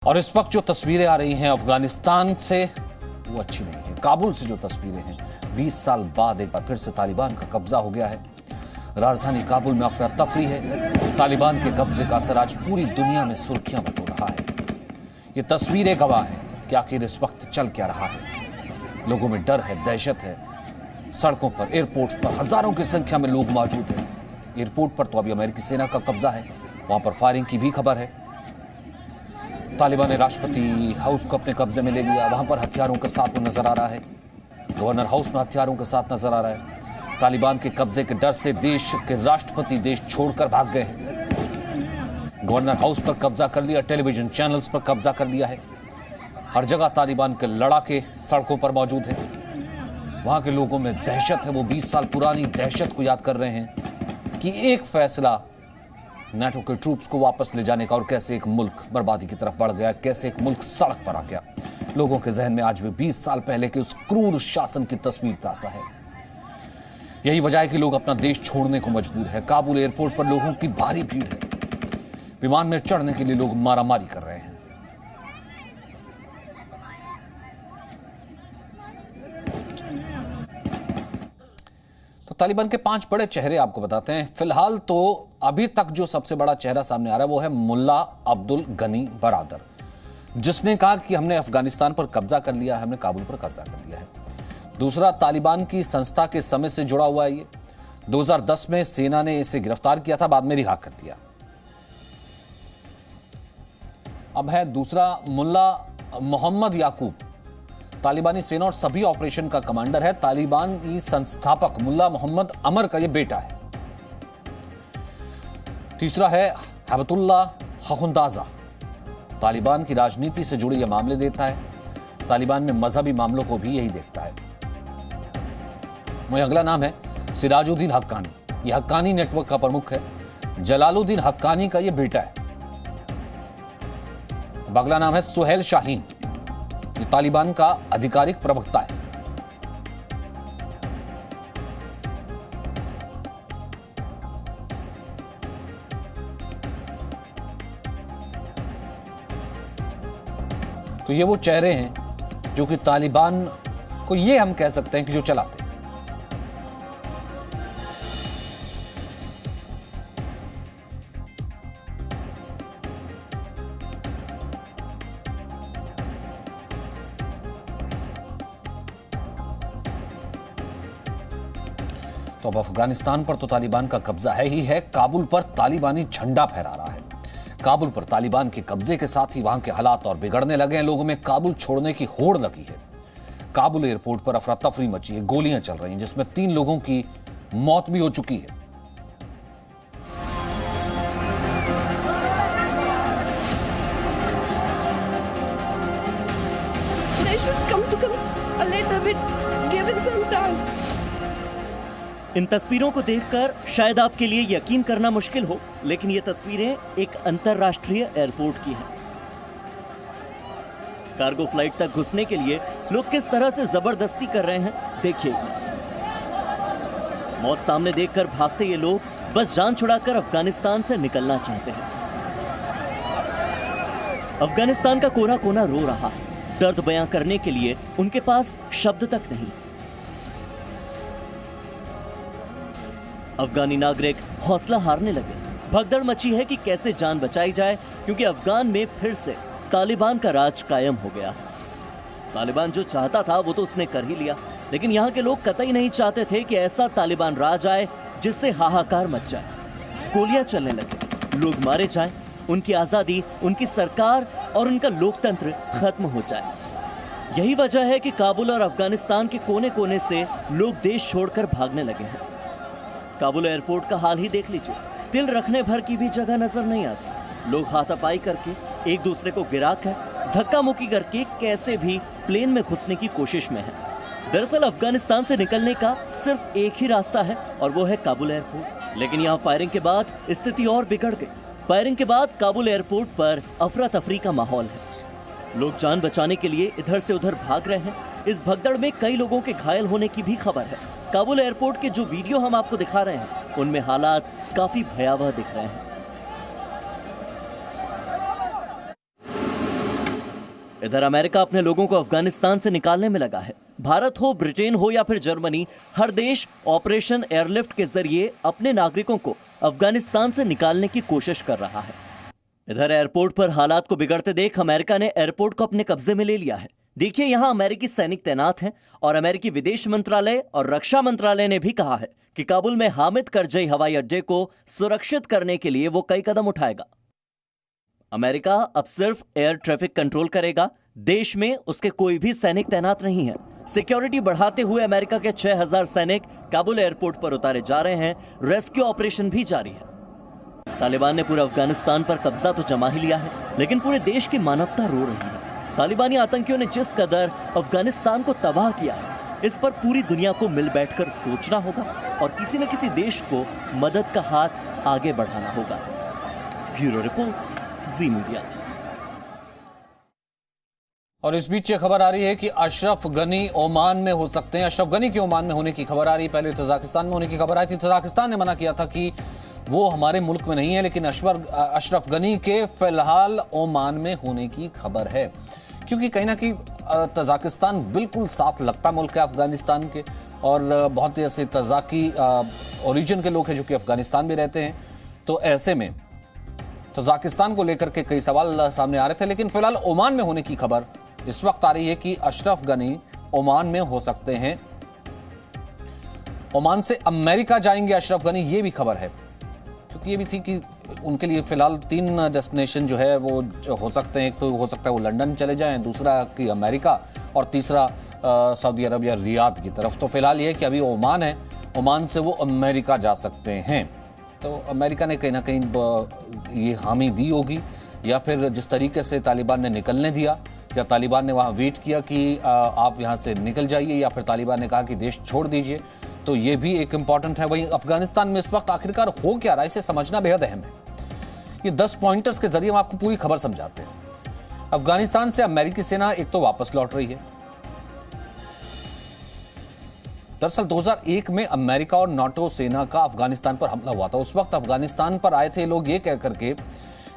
और इस वक्त जो तस्वीरें आ रही हैं अफगानिस्तान से वो अच्छी नहीं है। काबुल से जो तस्वीरें हैं, 20 साल बाद एक बार फिर से तालिबान का कब्जा हो गया है। राजधानी काबुल में अफरा तफरी है। तालिबान के कब्जे का असर आज पूरी दुनिया में सुर्खियां बटो रहा है। ये तस्वीरें गवाह हैं कि आखिर इस वक्त चल क्या रहा है। लोगों में डर है, दहशत है। सड़कों पर, एयरपोर्ट पर हजारों की संख्या में लोग मौजूद हैं। एयरपोर्ट पर तो अभी अमेरिकी सेना का कब्जा है, वहां पर फायरिंग की भी खबर है। तालिबान ने राष्ट्रपति हाउस को अपने कब्जे में ले लिया, वहां पर हथियारों के साथ वो नजर आ रहा है। गवर्नर हाउस में हथियारों के साथ नजर आ रहा है। तालिबान के कब्जे के डर से देश के राष्ट्रपति देश छोड़कर भाग गए हैं। गवर्नर हाउस पर कब्जा कर लिया, टेलीविजन चैनल्स पर कब्जा कर लिया है। हर जगह तालिबान के लड़ाके सड़कों पर मौजूद हैं। वहां के लोगों में दहशत है। वो 20 साल पुरानी दहशत को याद कर रहे हैं कि एक फैसला नाटो के ट्रूप्स को वापस ले जाने का और कैसे एक मुल्क बर्बादी की तरफ बढ़ गया, कैसे एक मुल्क सड़क पर आ गया। लोगों के जहन में आज भी 20 साल पहले के उस क्रूर शासन की तस्वीर ताज़ा है। यही वजह है कि लोग अपना देश छोड़ने को मजबूर है। काबुल एयरपोर्ट पर लोगों की भारी भीड़ है। विमान में चढ़ने के लिए लोग मारामारी कर रहे हैं। तो तालिबान के 5 बड़े चेहरे आपको बताते हैं। फिलहाल तो अभी तक जो सबसे बड़ा चेहरा सामने आ रहा है वो है मुल्ला अब्दुल गनी बरादर, जिसने कहा कि हमने अफगानिस्तान पर कब्जा कर लिया है, हमने काबुल पर कब्जा कर लिया है। दूसरा, तालिबान की संस्था के समय से जुड़ा हुआ है ये। 2010 में सेना ने इसे गिरफ्तार किया था, बाद में रिहा कर दिया। अब है दूसरा मुल्ला मोहम्मद याकूब, तालिबानी सेना और सभी ऑपरेशन का कमांडर है। तालिबानी संस्थापक मुल्ला मोहम्मद अमर का यह बेटा है। तीसरा है हबतुल्ला हखुंदाजा, तालिबान की राजनीति से जुड़े यह मामले देता है। तालिबान में मजहबी मामलों को भी यही देखता है। वहीं अगला नाम है सिराजुद्दीन हक्कानी, यह हक्कानी नेटवर्क का प्रमुख है। जलालुद्दीन हक्कानी का यह बेटा है। अगला नाम है सुहेल शाहीन, ये तालिबान का आधिकारिक प्रवक्ता है। तो ये वो चेहरे हैं जो कि तालिबान को ये हम कह सकते हैं कि जो चलाते हैं। तो अब अफगानिस्तान पर तो तालिबान का कब्जा है ही है, काबुल पर तालिबानी झंडा फहरा रहा है। काबुल पर तालिबान के कब्जे के साथ ही वहां के हालात और बिगड़ने लगे हैं। लोगों में काबुल छोड़ने की होड़ लगी है। काबुल एयरपोर्ट पर अफरा तफरी मची है, गोलियां चल रही हैं, जिसमें 3 लोगों की मौत भी हो चुकी है। इन तस्वीरों को देखकर शायद आपके लिए यकीन करना मुश्किल हो, लेकिन ये तस्वीरें एक अंतरराष्ट्रीय एयरपोर्ट की हैं। कार्गो फ्लाइट तक घुसने के लिए लोग किस तरह से जबरदस्ती कर रहे हैं, देखिए। मौत सामने देखकर भागते ये लोग बस जान छुड़ाकर अफगानिस्तान से निकलना चाहते हैं। अफगानिस्तान का कोना कोना रो रहा है। दर्द बयां करने के लिए उनके पास शब्द तक नहीं। अफगानी नागरिक हौसला हारने लगे। भगदड़ मची है कि कैसे जान बचाई जाए, क्योंकि अफगान में फिर से तालिबान का राज कायम हो गया। तालिबान जो चाहता था वो तो उसने कर ही लिया, लेकिन यहाँ के लोग कतई नहीं चाहते थे कि ऐसा तालिबान राज आए जिससे हाहाकार मच जाए, गोलियां चलने लगे, लोग मारे जाएं, उनकी आजादी, उनकी सरकार और उनका लोकतंत्र खत्म हो जाए। यही वजह है कि काबुल और अफगानिस्तान के कोने कोने से लोग देश छोड़कर भागने लगे हैं। काबुल एयरपोर्ट का हाल ही देख लीजिए, तिल रखने भर की भी जगह नजर नहीं आती। लोग हाथापाई करके, एक दूसरे को गिरा कर, धक्का मुक्की करके कैसे भी प्लेन में घुसने की कोशिश में है। दरअसल अफगानिस्तान से निकलने का सिर्फ एक ही रास्ता है और वो है काबुल एयरपोर्ट। लेकिन यहाँ फायरिंग के बाद स्थिति और बिगड़ गई। फायरिंग के बाद काबुल एयरपोर्ट पर अफरा तफरी का माहौल है। लोग जान बचाने के लिए इधर से उधर भाग रहे हैं। इस भगदड़ में कई लोगों के घायल होने की भी खबर है। काबुल एयरपोर्ट के जो वीडियो हम आपको दिखा रहे हैं उनमें हालात काफी भयावह दिख रहे हैं। इधर अमेरिका अपने लोगों को अफगानिस्तान से निकालने में लगा है। भारत हो, ब्रिटेन हो या फिर जर्मनी, हर देश ऑपरेशन एयरलिफ्ट के जरिए अपने नागरिकों को अफगानिस्तान से निकालने की कोशिश कर रहा है। इधर एयरपोर्ट पर हालात को बिगड़ते देख अमेरिका ने एयरपोर्ट को अपने कब्जे में ले लिया है। देखिए, यहां अमेरिकी सैनिक तैनात हैं और अमेरिकी विदेश मंत्रालय और रक्षा मंत्रालय ने भी कहा है कि काबुल में हामिद करजई हवाई अड्डे को सुरक्षित करने के लिए वो कई कदम उठाएगा। अमेरिका अब सिर्फ एयर ट्रैफिक कंट्रोल करेगा। देश में उसके कोई भी सैनिक तैनात नहीं है। सिक्योरिटी बढ़ाते हुए अमेरिका के 6000 सैनिक काबुल एयरपोर्ट पर उतारे जा रहे हैं। रेस्क्यू ऑपरेशन भी जारी है। तालिबान ने पूरे अफगानिस्तान पर कब्जा तो जमा ही लिया है, लेकिन पूरे देश की मानवता रो रही है। तालिबानी आतंकियों ने जिस कदर अफगानिस्तान को तबाह किया है, इस पर पूरी दुनिया को मिल बैठकर सोचना होगा और किसी न किसी देश को मदद का हाथ आगे बढ़ाना होगा। ब्यूरो रिपोर्ट, जी मीडिया। और इस बीच ये खबर आ रही है कि अशरफ गनी ओमान में हो सकते हैं। अशरफ गनी के ओमान में होने की खबर आ रही है। पहले तजाकिस्तान में होने की खबर आई थी। तजाकिस्तान ने मना किया था कि वो हमारे मुल्क में नहीं है, लेकिन अशरफ गनी के फिलहाल ओमान में होने की खबर है, क्योंकि कहीं ना कहीं तजाकिस्तान बिल्कुल साथ लगता मुल्क है अफगानिस्तान के, और बहुत ही ऐसे तजाकी ओरिजिन के लोग हैं जो कि अफगानिस्तान में रहते हैं। तो ऐसे में तजाकिस्तान को लेकर के कई सवाल सामने आ रहे थे, लेकिन फिलहाल ओमान में होने की खबर इस वक्त आ रही है कि अशरफ गनी ओमान में हो सकते हैं। ओमान से अमेरिका जाएंगे अशरफ गनी, ये भी खबर है, क्योंकि ये भी थी कि उनके लिए फिलहाल 3 डेस्टिनेशन जो है वो हो सकते हैं। एक तो हो सकता है वो लंदन चले जाएं, दूसरा कि अमेरिका, और तीसरा सऊदी अरब या रियाद की तरफ। तो फिलहाल ये कि अभी ओमान है, ओमान से वो अमेरिका जा सकते हैं। तो अमेरिका ने कहीं ना कहीं ये हामी दी होगी, या फिर जिस तरीके से तालिबान ने निकलने दिया, क्या तालिबान ने वहाँ वेट किया कि आप यहाँ से निकल जाइए, या फिर तालिबान ने कहा कि देश छोड़ दीजिए, तो ये भी एक इम्पॉर्टेंट है। वहीं अफगानिस्तान में इस वक्त आखिरकार हो क्या रहा है, इसे समझना बेहद अहम है। ये 10 पॉइंटर्स के जरिए हम आपको पूरी खबर समझाते हैं। अफगानिस्तान से अमेरिकी सेना एक तो वापस लौट रही है। दरअसल 2001 में अमेरिका और नाटो सेना का अफगानिस्तान पर हमला हुआ था। उस वक्त अफगानिस्तान पर आए थे लोग ये कह करके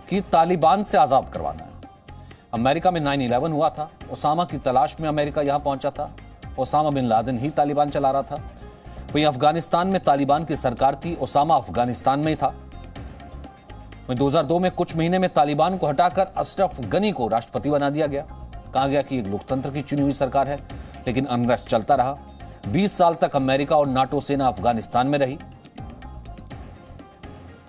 कि तालिबान से आजाद करवाना है। अमेरिका में 9/11 हुआ था, ओसामा की तलाश में अमेरिका यहां पहुंचा था। ओसामा बिन लादेन ही तालिबान चला रहा था। वहीं अफगानिस्तान में तालिबान की सरकार थी, ओसामा अफगानिस्तान में ही था। वहीं 2002 में कुछ महीने में तालिबान को हटाकर अशरफ गनी को राष्ट्रपति बना दिया गया। कहा गया कि एक लोकतंत्र की चुनी हुई सरकार है, लेकिन अनरेस्ट चलता रहा। 20 साल तक अमेरिका और नाटो सेना अफगानिस्तान में रही,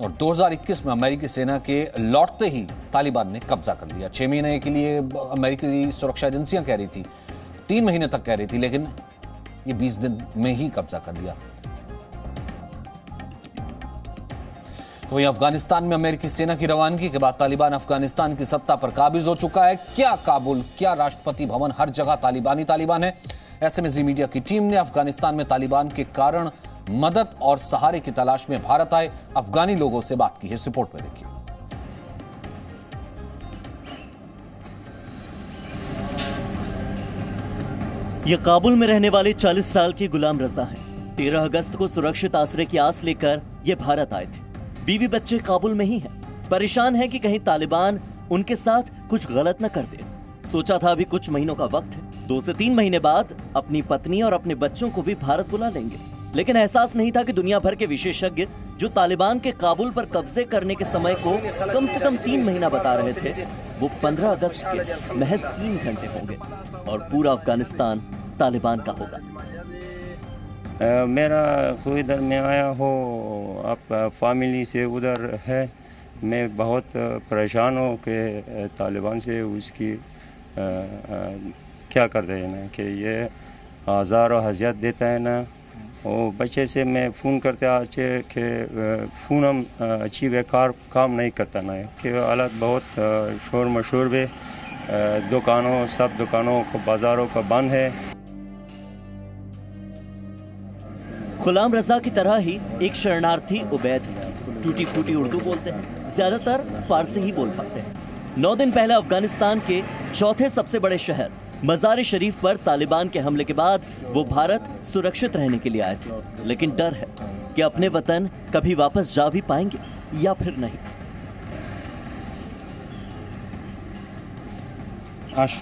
और 2021 में अमेरिकी सेना के लौटते ही तालिबान ने कब्जा कर लिया। 6 महीने के लिए अमेरिकी सुरक्षा एजेंसियां कह रही थी, 3 महीने तक कह रही थी, लेकिन ये 20 दिन में ही कब्जा कर लिया। तो वहीं अफगानिस्तान में अमेरिकी सेना की रवानगी के बाद तालिबान अफगानिस्तान की सत्ता पर काबिज हो चुका है। क्या काबुल, क्या राष्ट्रपति भवन, हर जगह तालिबान तालिबान है। ऐसे में जी मीडिया की टीम ने अफगानिस्तान में तालिबान के कारण मदद और सहारे की तलाश में भारत आए अफगानी लोगों से बात की है। इस रिपोर्ट में देखिए। यह काबुल में रहने वाले 40 साल की गुलाम रजा हैं। 13 अगस्त को सुरक्षित आश्रय की आस लेकर ये भारत आए थे। बीवी बच्चे काबुल में ही हैं। परेशान हैं कि कहीं तालिबान उनके साथ कुछ गलत न कर दे। सोचा था अभी कुछ महीनों का वक्त है, 2 से 3 महीने बाद अपनी पत्नी और अपने बच्चों को भी भारत बुला लेंगे। लेकिन एहसास नहीं था कि दुनिया भर के विशेषज्ञ जो तालिबान के काबुल पर कब्जे करने के समय को कम से कम 3 महीना बता रहे थे, वो 15 अगस्त के महज 3 घंटे होंगे और पूरा अफगानिस्तान तालिबान का होगा। मेरा कोई इधर में आया हो, आप फैमिली से उधर है। मैं बहुत परेशान हूँ कि तालिबान से उसकी क्या कर रहे हैं ना, कि ये हज़ारों हज़ियत देता है ना। और बच्चे से मैं फ़ोन करते आज कि फ़ोन हम अच्छी बेकार काम नहीं करता ना, कि हालत बहुत शोर मशहूर है। दुकानों, सब दुकानों को, बाज़ारों का बंद है। गुलाम रजा की तरह ही एक शरणार्थी उबैद टूटी फूटी उर्दू बोलते हैं, ज्यादातर फारसी ही बोल पाते हैं। 9 दिन पहले अफगानिस्तान के चौथे सबसे बड़े शहर मज़ार शरीफ पर तालिबान के हमले के बाद वो भारत सुरक्षित रहने के लिए आए थे, लेकिन डर है कि अपने वतन कभी वापस जा भी पाएंगे या फिर नहीं। 10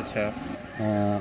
अच्छा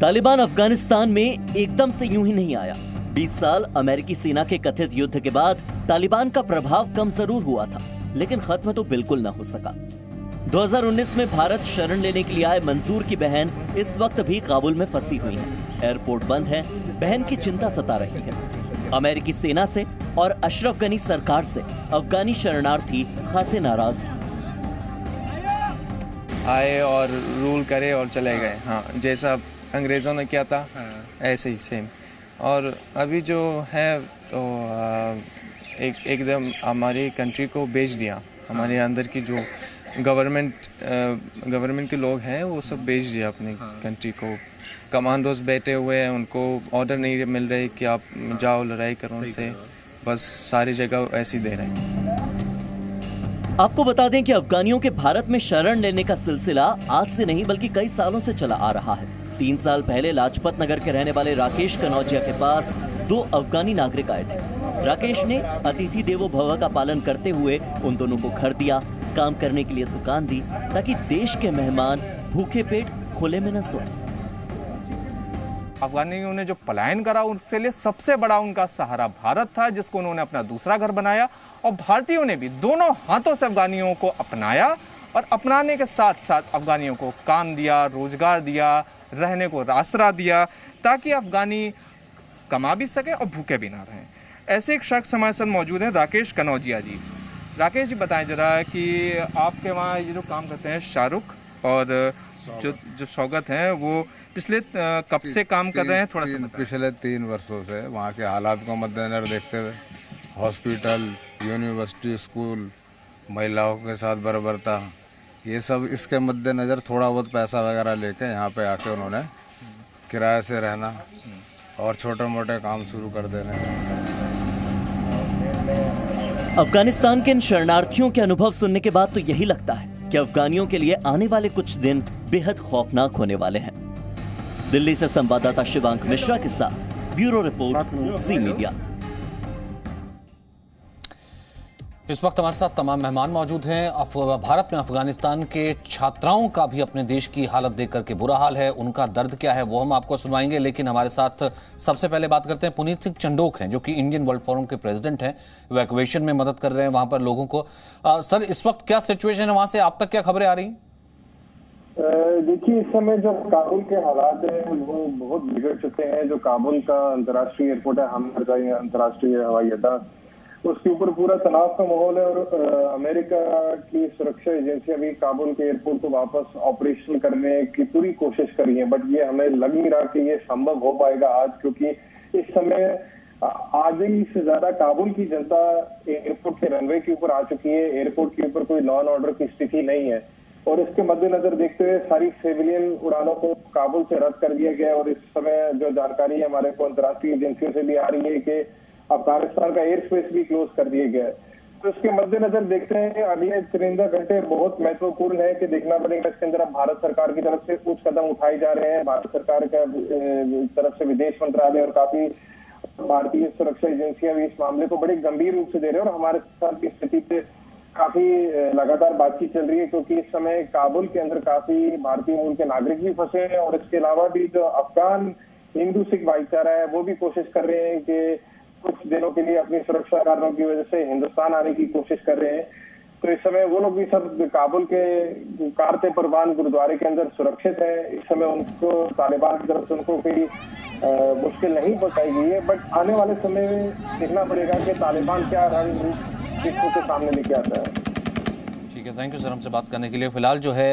तालिबान अफगानिस्तान में एकदम से यूं ही नहीं आया। 20 साल अमेरिकी सेना के कथित युद्ध के बाद तालिबान का प्रभाव कम जरूर हुआ था, लेकिन खत्म तो बिल्कुल न हो सका। 2019 में भारत शरण लेने के लिए आए मंजूर की बहन इस वक्त भी काबुल में फंसी हुई है। एयरपोर्ट बंद है, बहन की चिंता सता रही है। अमेरिकी सेना से और अशरफ गनी सरकार से अफगानी शरणार्थी खासे नाराज हैं। आए और रूल करे और चले गए। हाँ, जैसा अंग्रेज़ों ने किया था ऐसे ही सेम। और अभी जो है तो एकदम हमारी कंट्री को बेच दिया। हमारे अंदर की जो गवर्नमेंट के लोग हैं वो सब बेच दिया अपनी कंट्री को। कमांडोज बैठे हुए हैं, उनको ऑर्डर नहीं मिल रहे कि आप जाओ लड़ाई करो उनसे, बस सारी जगह ऐसे ही दे रहे हैं। आपको बता दें कि अफगानियों के भारत में शरण लेने का सिलसिला आज से नहीं बल्कि कई सालों से चला आ रहा है। 3 साल पहले लाजपत नगर के रहने वाले राकेश कनौजिया के पास 2 अफगानी नागरिक आए थे। राकेश ने अतिथि देवो भव का पालन करते हुए उन दोनों को घर दिया, काम करने के लिए दुकान दी, ताकि देश के मेहमान भूखे पेट खुले में न सोए। अफगानियों ने जो पलायन करा उसके लिए सबसे बड़ा उनका सहारा भारत था, जिसको उन्होंने अपना दूसरा घर बनाया। और भारतीयों ने भी दोनों हाथों से अफगानियों को अपनाया और अपनाने के साथ साथ अफगानियों को काम दिया, रोजगार दिया, रहने को आसरा दिया, ताकि अफगानी कमा भी सके और भूखे भी ना रहें। ऐसे एक शख्स हमारे साथ मौजूद हैं, राकेश कनौजिया जी। राकेश जी बताएं जरा कि आपके वहाँ ये जो काम करते हैं शाहरुख और जो शौकत हैं वो पिछले कब से काम कर रहे हैं? थोड़ा सा पिछले 3 वर्षों से वहाँ के हालात को मद्देनजर देखते हुए हॉस्पिटल, यूनिवर्सिटी, स्कूल, महिलाओं के साथ बराबरता, ये सब इसके मद्देनज़र थोड़ा बहुत पैसा वगैरह लेके यहाँ पे आके उन्होंने किराए से रहना और छोटे मोटे काम शुरू कर देने। अफगानिस्तान के इन शरणार्थियों के अनुभव सुनने के बाद तो यही लगता है कि अफगानियों के लिए आने वाले कुछ दिन बेहद खौफनाक होने वाले हैं। दिल्ली से संवाददाता शिवांक मिश्रा के साथ ब्यूरो रिपोर्ट, ज़ी मीडिया। इस वक्त हमारे साथ तमाम मेहमान मौजूद हैं। भारत में अफगानिस्तान के छात्राओं का भी अपने देश की हालत देख करके बुरा हाल है, उनका दर्द क्या है वो हम आपको सुनवाएंगे। लेकिन हमारे साथ सबसे पहले बात करते हैं पुनीत सिंह चंडोक हैं, जो कि इंडियन वर्ल्ड फोरम के प्रेसिडेंट हैं, इवैक्यूएशन में मदद कर रहे हैं वहां पर लोगों को। सर, इस वक्त क्या सिचुएशन है वहां से, आप तक क्या खबरें आ रही? देखिए, इस समय जो काबुल के हालात हैं वो बहुत बिगड़ चुके हैं। जो काबुल का अंतर्राष्ट्रीय एयरपोर्ट है, हमदर्द अंतर्राष्ट्रीय हवाई अड्डा, उसके ऊपर पूरा तनाव का माहौल है। और अमेरिका की सुरक्षा एजेंसियां भी काबुल के एयरपोर्ट को वापस ऑपरेशन करने की पूरी कोशिश कर रही हैं, बट ये हमें लग नहीं रहा कि ये संभव हो पाएगा आज, क्योंकि इस समय आधी से ज्यादा काबुल की जनता एयरपोर्ट के रनवे के ऊपर आ चुकी है। एयरपोर्ट के ऊपर कोई लॉ एंड ऑर्डर की स्थिति नहीं है और इसके मद्देनजर देखते हुए सारी सिविलियन उड़ानों को काबुल से रद्द कर दिया गया। और इस समय जो जानकारी हमारे को अंतर्राष्ट्रीय एजेंसियों से भी आ रही है कि अफगानिस्तान का एयर स्पेस भी क्लोज कर दिया गया है। तो इसके मद्देनजर देखते हैं कि अगले 3 घंटे बहुत महत्वपूर्ण है कि देखना पड़ेगा इसके अंदर अब भारत सरकार की तरफ से कुछ कदम उठाए जा रहे हैं। भारत सरकार का तरफ से विदेश मंत्रालय और काफी भारतीय सुरक्षा एजेंसियां भी इस मामले को बड़े गंभीर रूप से दे रहे हैं और हमारे साथ की स्थिति पे काफी लगातार बातचीत चल रही है, क्योंकि इस समय काबुल के अंदर काफी भारतीय मूल के नागरिक भी फंसे हैं और इसके अलावा भी जो अफगान हिंदू सिख भाईचारा है वो भी कोशिश कर रहे हैं कि कुछ दिनों के लिए अपनी सुरक्षा कारणों की वजह से हिंदुस्तान आने की कोशिश कर रहे हैं। तो इस समय वो लोग भी सब काबुल के कारते परवान गुरुद्वारे के अंदर सुरक्षित है। इस समय उनको तालिबान की तरफ से उनको कोई मुश्किल नहीं पहुंचाई गई है, बट आने वाले समय में देखना पड़ेगा कि तालिबान क्या रणनीति के सामने लेके आता है। ठीक है, थैंक यू सर हमसे बात करने के लिए। फिलहाल जो है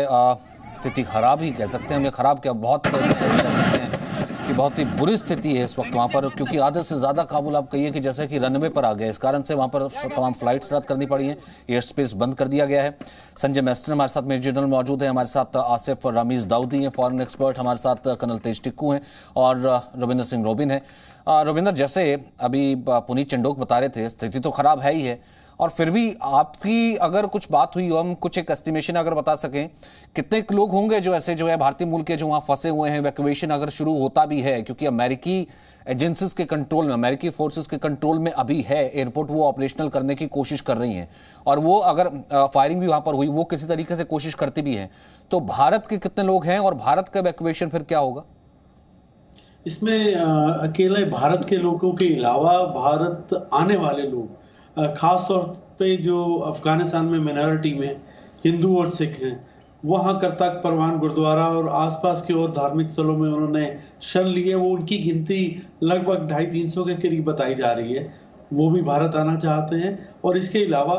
स्थिति खराब ही कह सकते हैं हम, खराब क्या बहुत कह सकते हैं कि बहुत ही बुरी स्थिति है इस वक्त वहाँ पर, क्योंकि आधे से ज़्यादा काबुल आप कहिए कि जैसे कि रनवे पर आ गए। इस कारण से वहाँ पर तमाम फ्लाइट्स रद्द करनी पड़ी हैं, एयर स्पेस बंद कर दिया गया है। संजय मैस्टर हमारे साथ मेजर जनरल मौजूद है, हमारे साथ आसिफ रमीज़ दाऊदी हैं फॉरेन एक्सपर्ट, हमारे साथ कर्नल तेज टिक्कू हैं और रविंद्र सिंह रोबिन है। रविंद्र, जैसे अभी पुनीत चंडोक बता रहे थे, स्थिति तो खराब है ही है, और फिर भी आपकी अगर कुछ बात हुई हो, हम कुछ एक एस्टिमेशन अगर बता सकें, कितने लोग होंगे जो ऐसे जो है भारतीय मूल के जो वहाँ फंसे हुए हैं, इवैक्यूएशन अगर शुरू होता भी है, क्योंकि अमेरिकी एजेंसीज के कंट्रोल में, अमेरिकी फोर्सेस के कंट्रोल में अभी है एयरपोर्ट, वो ऑपरेशनल करने की कोशिश कर रही हैं, और वो अगर फायरिंग भी वहाँ पर हुई, वो किसी तरीके से कोशिश करती भी हैं, तो भारत के कितने लोग हैं और भारत का इवैक्यूएशन फिर क्या होगा? इसमें अकेले भारत के लोगों के अलावा भारत आने वाले लोग, खास तौर पे जो अफगानिस्तान में मिनॉरिटी में हिंदू और सिख हैं, वहाँ करताक परवान गुरुद्वारा और आसपास के और धार्मिक स्थलों में उन्होंने शरण ली है, वो उनकी गिनती लगभग 250-300 के करीब बताई जा रही है। वो भी भारत आना चाहते हैं। और इसके अलावा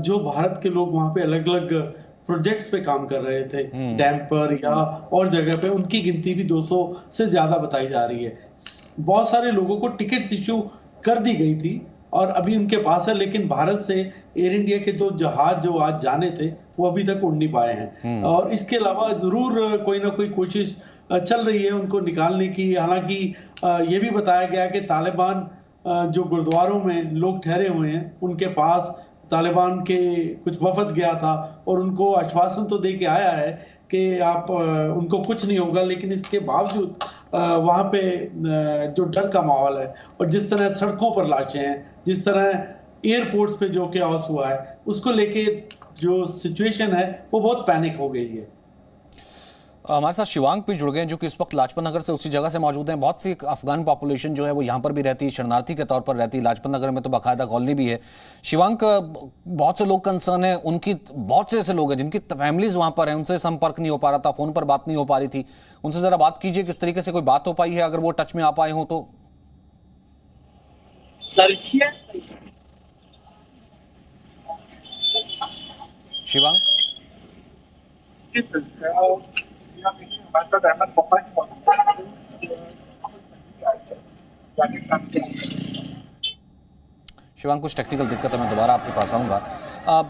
जो भारत के लोग वहाँ पे अलग अलग प्रोजेक्ट्स पे काम कर रहे थे, डैम पर या और जगह पे, उनकी गिनती भी 200 से ज्यादा बताई जा रही है। बहुत सारे लोगों को टिकट्स इश्यू कर दी गई थी और अभी उनके पास है, लेकिन भारत से एयर इंडिया के 2 जहाज जो आज जाने थे वो अभी तक उड़ नहीं पाए हैं। और इसके अलावा जरूर कोई ना कोई कोशिश चल रही है उनको निकालने की। हालांकि ये भी बताया गया कि तालिबान जो गुरुद्वारों में लोग ठहरे हुए हैं, उनके पास तालिबान के कुछ वफद गया था और उनको आश्वासन तो दे के आया है कि आप उनको कुछ नहीं होगा, लेकिन इसके बावजूद वहाँ पे जो डर का माहौल है और जिस तरह सड़कों पर लाशें हैं, जिस तरह एयरपोर्ट्स पे जो कैओस हुआ है, उसको लेके जो सिचुएशन है वो बहुत पैनिक हो गई है। हमारे साथ शिवांग भी जुड़ गए हैं, जो कि इस वक्त लाजपत नगर से उसी जगह से मौजूद हैं। बहुत सी अफगान पॉपुलेशन जो है वो यहाँ पर भी रहती है, शरणार्थी के तौर पर रहती है। लाजपत नगर में तो बाकायदा कॉलोनी भी है। शिवांग, बहुत से लोग कंसर्न है, उनकी बहुत से ऐसे लोग हैं जिनकी फैमिलीज वहाँ पर हैं, उनसे संपर्क नहीं हो पा रहा था, फोन पर बात नहीं हो पा रही थी, उनसे जरा बात कीजिए, किस तरीके से कोई बात हो पाई है, अगर वो टच में आ पाए हो तो। शिवांग, शिवांग कुछ टेक्निकल दिक्कत है, मैं दोबारा आपके पास आऊंगा।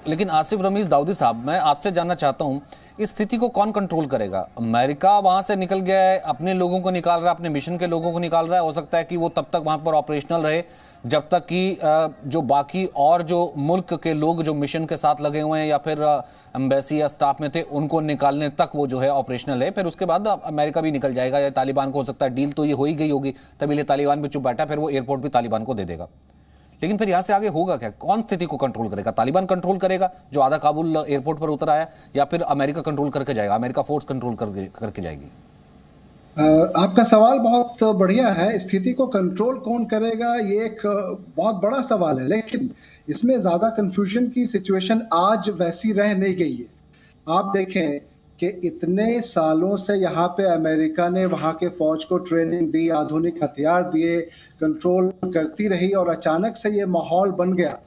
लेकिन आसिफ रमीज़ दाऊदी साहब, मैं आपसे जानना चाहता हूं, इस स्थिति को कौन कंट्रोल करेगा? अमेरिका वहां से निकल गया है, अपने लोगों को निकाल रहा है, अपने मिशन के लोगों को निकाल रहा है। हो सकता है कि वो तब तक वहां पर ऑपरेशनल रहे जब तक कि जो बाकी और जो मुल्क के लोग जो मिशन के साथ लगे हुए हैं या फिर एम्बेसी या स्टाफ में थे, उनको निकालने तक वो जो है ऑपरेशनल है। फिर उसके बाद अमेरिका भी निकल जाएगा या तालिबान को, हो सकता है डील तो ये हो ही गई होगी, तभी ये तालिबान भी चुप बैठा, फिर वो एयरपोर्ट भी तालिबान को दे देगा। लेकिन फिर यहाँ से आगे होगा क्या? कौन स्थिति को कंट्रोल करेगा? तालिबान कंट्रोल करेगा जो आधा काबुल एयरपोर्ट पर उतर आया, या फिर अमेरिका कंट्रोल करके जाएगा, अमेरिका फोर्स कंट्रोल करके जाएगी? आपका सवाल बहुत बढ़िया है। स्थिति को कंट्रोल कौन करेगा, ये एक बहुत बड़ा सवाल है, लेकिन इसमें ज्यादा कंफ्यूजन की सिचुएशन आज वैसी रह नहीं गई है। आप देखें कि इतने सालों से यहाँ पे अमेरिका ने वहाँ के फौज को ट्रेनिंग दी, आधुनिक हथियार दिए, कंट्रोल करती रही, और अचानक से ये माहौल बन गया।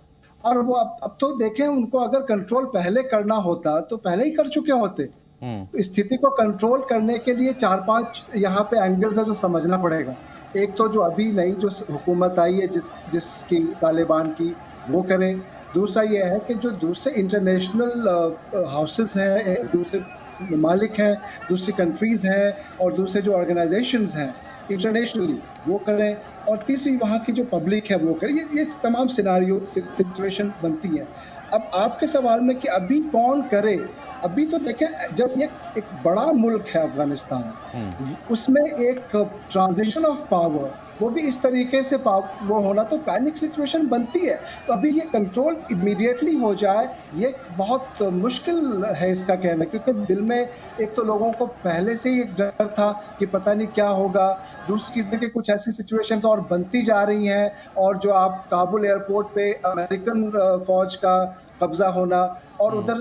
और वो अब तो देखें, उनको अगर कंट्रोल पहले करना होता तो पहले ही कर चुके होते। तो स्थिति को कंट्रोल करने के लिए 4-5 यहाँ पे एंगल्स है जो समझना पड़ेगा। एक तो जो अभी नई जो हुकूमत आई है जिसकी तालिबान की, वो करे। दूसरा ये है कि जो दूसरे इंटरनेशनल हाउसेस हैं, दूसरे मालिक हैं, दूसरी कंट्रीज हैं और दूसरे जो ऑर्गेनाइजेशंस हैं इंटरनेशनली, वो करें। और तीसरी वहाँ की जो पब्लिक है वो करे। ये तमाम सिनारियो सिचुएशन बनती है। अब आपके सवाल में कि अभी कौन करे, अभी तो देखें, जब ये एक बड़ा मुल्क है अफगानिस्तान, उसमें एक ट्रांजिशन ऑफ पावर, वो भी इस तरीके से वो होना, तो पैनिक सिचुएशन बनती है। तो अभी ये कंट्रोल इमीडिएटली हो जाए, ये बहुत मुश्किल है इसका कहना, क्योंकि दिल में एक तो लोगों को पहले से ही एक डर था कि पता नहीं क्या होगा। दूसरी चीज़ें कि कुछ ऐसी सिचुएशंस और बनती जा रही हैं, और जो आप काबुल एयरपोर्ट पे अमेरिकन फौज का कब्जा होना, और उधर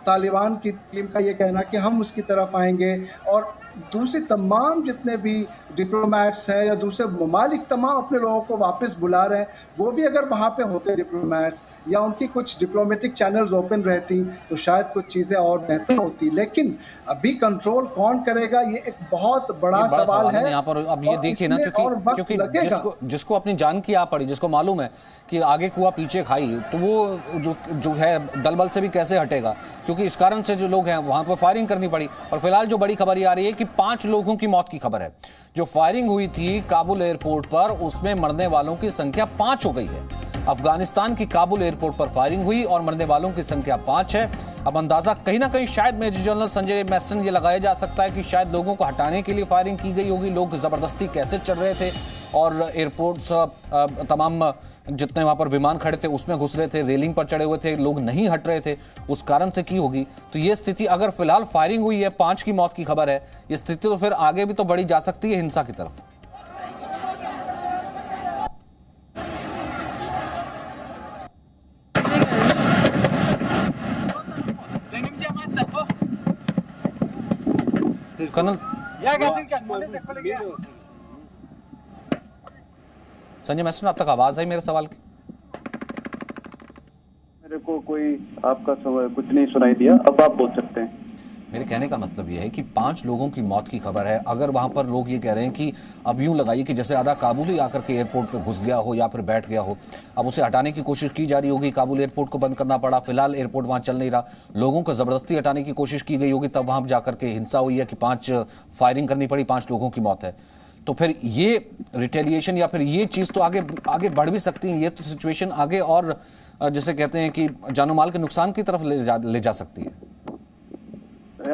तालिबान की टीम का ये कहना कि हम उसकी तरफ आएंगे, और दूसरे तमाम जितने भी डिप्लोमेट्स हैं या दूसरे ममालिक तमाम अपने लोगों को वापस बुला रहे हैं, वो भी अगर वहाँ पे होते डिप्लोमेट्स या उनकी कुछ डिप्लोमेटिक चैनल्स ओपन रहती तो शायद कुछ चीज़ें और बेहतर होती। लेकिन अभी कंट्रोल कौन करेगा, ये एक बहुत बड़ा सवाल है यहाँ पर। अब ये देखिए ना, क्योंकि जिसको अपनी जान की आ पड़ी, जिसको मालूम है कि आगे कुआ पीछे खाई, तो वो जो है दलबल से भी कैसे हटेगा, क्योंकि इस कारण से जो लोग हैं वहां पर फायरिंग करनी पड़ी। और फिलहाल जो बड़ी खबर ये आ रही है कि 5 लोगों की मौत की खबर है। जो फायरिंग हुई थी काबुल एयरपोर्ट पर, उसमें मरने वालों की संख्या 5 हो गई है। अफगानिस्तान की काबुल एयरपोर्ट पर फायरिंग हुई और मरने वालों की संख्या 5 है। अब अंदाजा कहीं ना कहीं शायद मेजर जनरल संजय मैसन ये लगाया जा सकता है कि शायद लोगों को हटाने के लिए फायरिंग की गई होगी। लोग जबरदस्ती कैसे चढ़ रहे थे और एयरपोर्ट्स तमाम जितने वहां पर विमान खड़े थे उसमें घुस रहे थे, रेलिंग पर चढ़े हुए थे, लोग नहीं हट रहे थे, उस कारण से की होगी। तो ये स्थिति, अगर फिलहाल फायरिंग हुई है, 5 की मौत की खबर है, ये स्थिति तो फिर आगे भी तो बढ़ी जा सकती है हिंसा की तरफ। कर्नल संजय मैसन, अब तक आवाज आई मेरे सवाल की? मेरे को कोई आपका सवाल कुछ नहीं सुनाई दिया, अब आप बोल सकते हैं। मेरे कहने का मतलब यह है कि 5 लोगों की मौत की खबर है। अगर वहां पर लोग ये कह रहे हैं कि अब यूं लगाइए कि जैसे आधा काबुल ही आकर के एयरपोर्ट पे घुस गया हो या फिर बैठ गया हो, अब उसे हटाने की कोशिश की जा रही होगी, काबुल एयरपोर्ट को बंद करना पड़ा, फिलहाल एयरपोर्ट वहां चल नहीं रहा, लोगों को जबरदस्ती हटाने की कोशिश की गई होगी, तब वहां जाकर के हिंसा हुई है कि 5 फायरिंग करनी पड़ी, 5 लोगों की मौत है। तो फिर ये रिटेलिएशन या फिर ये चीज तो आगे बढ़ भी सकती है। ये तो सिचुएशन आगे और जैसे कहते हैं कि जानो माल के नुकसान की तरफ ले जा सकती है।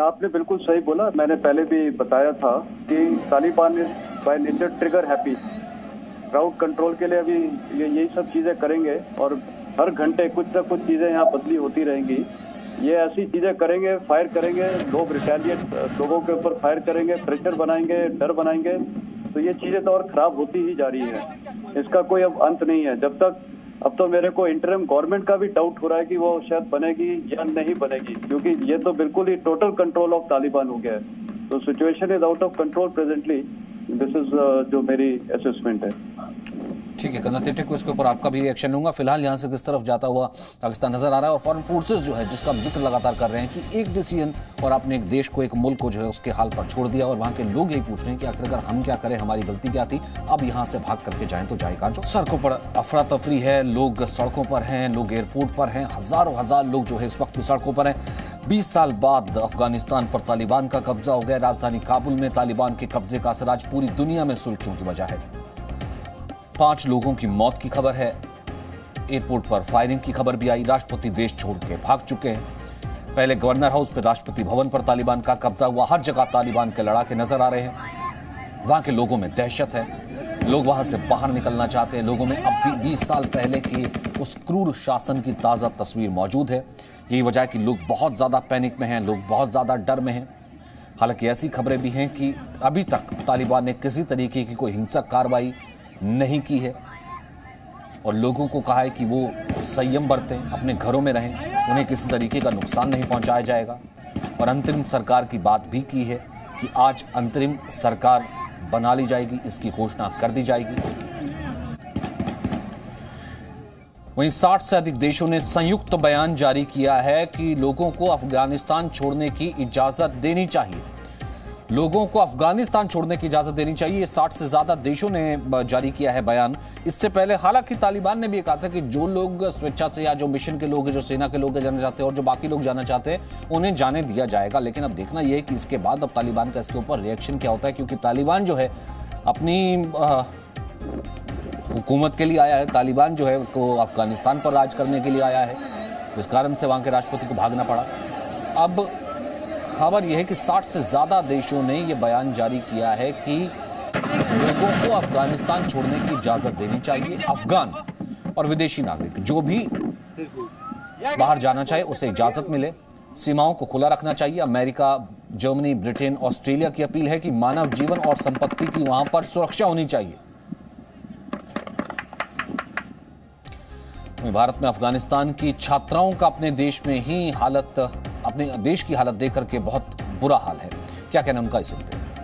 आपने बिल्कुल सही बोला। मैंने पहले भी बताया था कि Taliban is by nature trigger happy. Crowd control के लिए अभी यही सब चीजें करेंगे और हर घंटे कुछ ना कुछ चीजें यहाँ बदली होती रहेंगी। ये ऐसी चीजें करेंगे, फायर करेंगे, लोग रिटेलिएट लोगों के ऊपर फायर करेंगे, प्रेशर बनाएंगे, डर बनाएंगे, तो ये चीजें तो और खराब होती ही जा रही है। इसका कोई अब अंत नहीं है। जब तक, अब तो मेरे को इंटरिम गवर्नमेंट का भी डाउट हो रहा है कि वो शायद बनेगी या नहीं बनेगी, क्योंकि ये तो बिल्कुल ही टोटल कंट्रोल ऑफ तालिबान हो गया है। तो situation is out of control presently. This is जो मेरी असेसमेंट है। ठीक है कर्नल तिट्टी को इसके ऊपर आपका भी रिएक्शन लूंगा। फिलहाल यहाँ से किस तरफ जाता हुआ पाकिस्तान नजर आ रहा है और फॉरेन फोर्सेस जो है जिसका हम जिक्र लगातार कर रहे हैं कि एक डिसीजन और आपने एक देश को, एक मुल्क को जो है उसके हाल पर छोड़ दिया और वहाँ के लोग यही पूछ रहे हैं कि आखिर अगर हम क्या करें, हमारी गलती क्या थी, अब यहाँ से भाग करके जाएं तो जाए कहाँ। सड़कों पर अफरा तफरी है, लोग सड़कों पर हैं, लोग एयरपोर्ट पर हैं, हजार लोग जो है इस वक्त सड़कों पर हैं। 20 साल बाद अफगानिस्तान पर तालिबान का कब्जा हो गया। राजधानी काबुल में तालिबान के कब्जे का असर आज पूरी दुनिया में सुर्खियों की वजह है। 5 लोगों की मौत की खबर है। एयरपोर्ट पर फायरिंग की खबर भी आई। राष्ट्रपति देश छोड़ के भाग चुके हैं। पहले गवर्नर हाउस पर, राष्ट्रपति भवन पर तालिबान का कब्जा हुआ। हर जगह तालिबान के लड़ाके नजर आ रहे हैं। वहां के लोगों में दहशत है, लोग वहां से बाहर निकलना चाहते हैं। लोगों में अब भी 20 साल पहले के उस क्रूर शासन की ताजा तस्वीर मौजूद है। यही वजह है कि लोग बहुत ज्यादा पैनिक में हैं, लोग बहुत ज्यादा डर में हैं। हालांकि ऐसी खबरें भी हैं कि अभी तक तालिबान ने किसी तरीके की कोई हिंसक कार्रवाई नहीं की है और लोगों को कहा है कि वो संयम बरतें, अपने घरों में रहें, उन्हें किसी तरीके का नुकसान नहीं पहुंचाया जाएगा। और अंतरिम सरकार की बात भी की है कि आज अंतरिम सरकार बना ली जाएगी, इसकी घोषणा कर दी जाएगी। वहीं 60 से अधिक देशों ने संयुक्त बयान जारी किया है कि लोगों को अफगानिस्तान छोड़ने की इजाजत देनी चाहिए। लोगों को अफगानिस्तान छोड़ने की इजाजत देनी चाहिए। 60 से ज्यादा देशों ने जारी किया है बयान। इससे पहले हालांकि तालिबान ने भी कहा था कि जो लोग स्वेच्छा से या जो मिशन के लोग हैं, जो सेना के लोग जाना चाहते हैं और जो बाकी लोग जाना चाहते हैं, उन्हें जाने दिया जाएगा। लेकिन अब देखना यह है कि इसके बाद अब तालिबान का इसके ऊपर रिएक्शन क्या होता है, क्योंकि तालिबान जो है अपनी हुकूमत के लिए आया है। तालिबान जो है वो अफगानिस्तान पर राज करने के लिए आया है, जिस कारण से वहां के राष्ट्रपति को भागना पड़ा। अब खबर यह है कि 60 से ज्यादा देशों ने यह बयान जारी किया है कि लोगों को अफगानिस्तान छोड़ने की इजाजत देनी चाहिए। अफगान और विदेशी नागरिक जो भी बाहर जाना चाहे उसे इजाजत मिले। सीमाओं को खुला रखना चाहिए। अमेरिका, जर्मनी, ब्रिटेन, ऑस्ट्रेलिया की अपील है कि मानव जीवन और संपत्ति की वहां पर सुरक्षा होनी चाहिए। भारत में अफगानिस्तान की छात्राओं का अपने देश की हालत देख करके बहुत बुरा हाल है। क्या कहना उनका, इस सुनते हैं।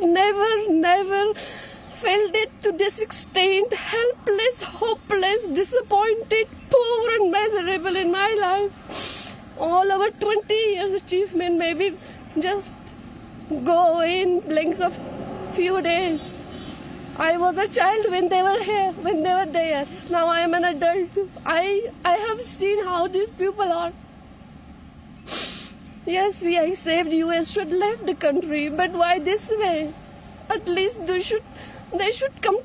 never felt it to this extent. Helpless, hopeless, disappointed, poor and miserable in my life. All over 20 years achievement maybe just go in blinks of few days. I was a child when they were here, when they were there. Now I am an adult. I have seen how these people are. Yes, we accept US should leave the country, but why this way? At least they should come